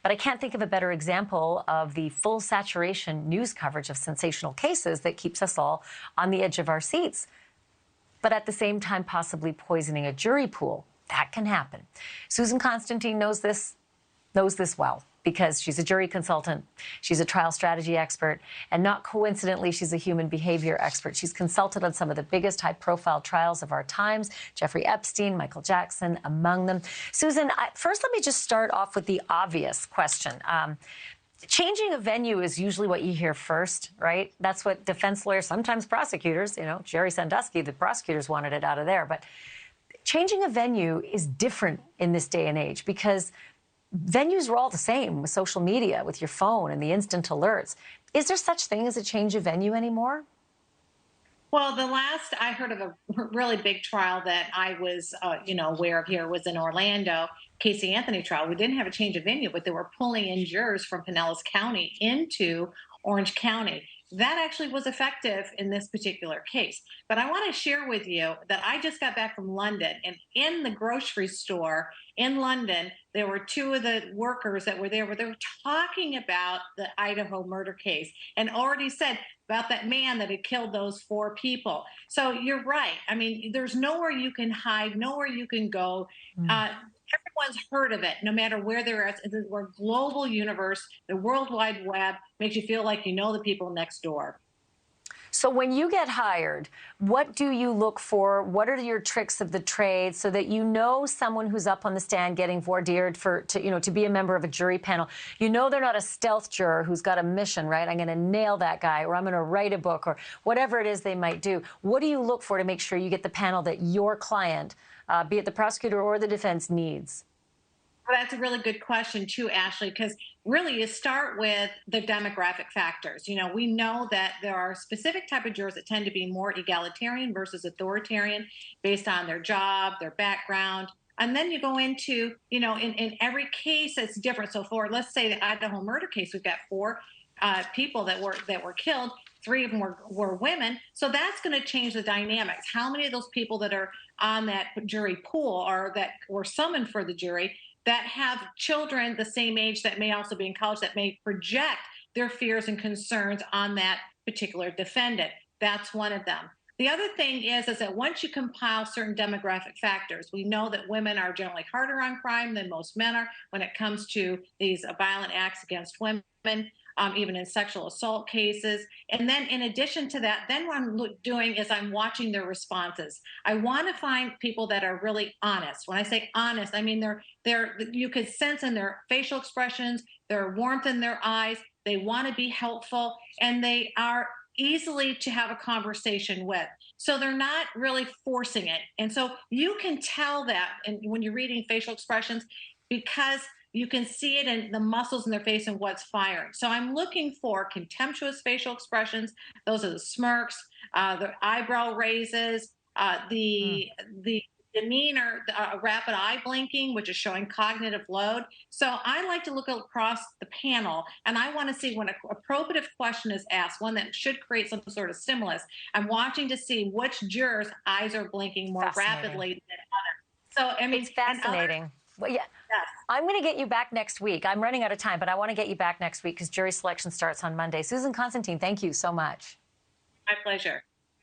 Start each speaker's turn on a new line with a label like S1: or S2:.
S1: But I can't think of a better example of the full saturation news coverage of sensational cases that keeps us all on the edge of our seats, but at the same time possibly poisoning a jury pool. That can happen. Susan Constantine knows this well, because she's a jury consultant, she's a trial strategy expert, and not coincidentally, she's a human behavior expert. She's consulted on some of the biggest high-profile trials of our times, Jeffrey Epstein, Michael Jackson, among them. Susan, first let me just start off with the obvious question. Changing a venue is usually what you hear first, right? That's what defense lawyers, sometimes prosecutors, Jerry Sandusky, the prosecutors wanted it out of there. But changing a venue is different in this day and age because venues were all the same with social media, with your phone and the instant alerts. Is there such thing as a change of venue anymore?
S2: Well, the last I heard of a really big trial that I was, aware of here was in Orlando, Casey Anthony trial. We didn't have a change of venue, but they were pulling in jurors from Pinellas County into Orange County. That actually was effective in this particular case. But I want to share with you that I just got back from London, and in the grocery store in London, there were two of the workers that were there where they were talking about the Idaho murder case and already said about that man that had killed those four people. So you're right. I mean, there's nowhere you can hide, nowhere you can go. Everyone's heard of it, no matter where they're at. We're a global universe. The World Wide Web makes you feel like you know the people next door.
S1: So when you get hired, what do you look for? What are your tricks of the trade so that you know someone who's up on the stand getting voir dired to be a member of a jury panel? You know they're not a stealth juror who's got a mission, right? I'm going to nail that guy, or I'm going to write a book, or whatever it is they might do. What do you look for to make sure you get the panel that your client, be it the prosecutor or the defense, needs?
S2: Well, that's a really good question too, Ashley, because really you start with the demographic factors. We know that there are specific type of jurors that tend to be more egalitarian versus authoritarian based on their job, their background. And then you go into, in every case it's different. So for, let's say, the Idaho murder case, we've got four people that were killed. Three of them were women. So that's going to change the dynamics. How many of those people that are on that jury pool or that were summoned for the jury that have children the same age that may also be in college that may project their fears and concerns on that particular defendant? That's one of them. The other thing is that once you compile certain demographic factors, we know that women are generally harder on crime than most men are when it comes to these violent acts against women. Even in sexual assault cases. And then in addition to that, then what I'm doing is I'm watching their responses. I want to find people that are really honest. When I say honest, I mean you could sense in their facial expressions, their warmth in their eyes, they want to be helpful, and they are easily to have a conversation with. So they're not really forcing it. And so you can tell that when you're reading facial expressions, because you can see it in the muscles in their face and what's firing. So I'm looking for contemptuous facial expressions. Those are the smirks, the eyebrow raises, the demeanor, rapid eye blinking, which is showing cognitive load. So I like to look across the panel, and I want to see when a probative question is asked, one that should create some sort of stimulus. I'm watching to see which jurors' eyes are blinking more rapidly than others. So, I mean,
S1: it's fascinating. Well, yeah. Yes. I'm going to get you back next week. I'm running out of time, but I want to get you back next week because jury selection starts on Monday. Susan Constantine, thank you so much.
S2: My pleasure.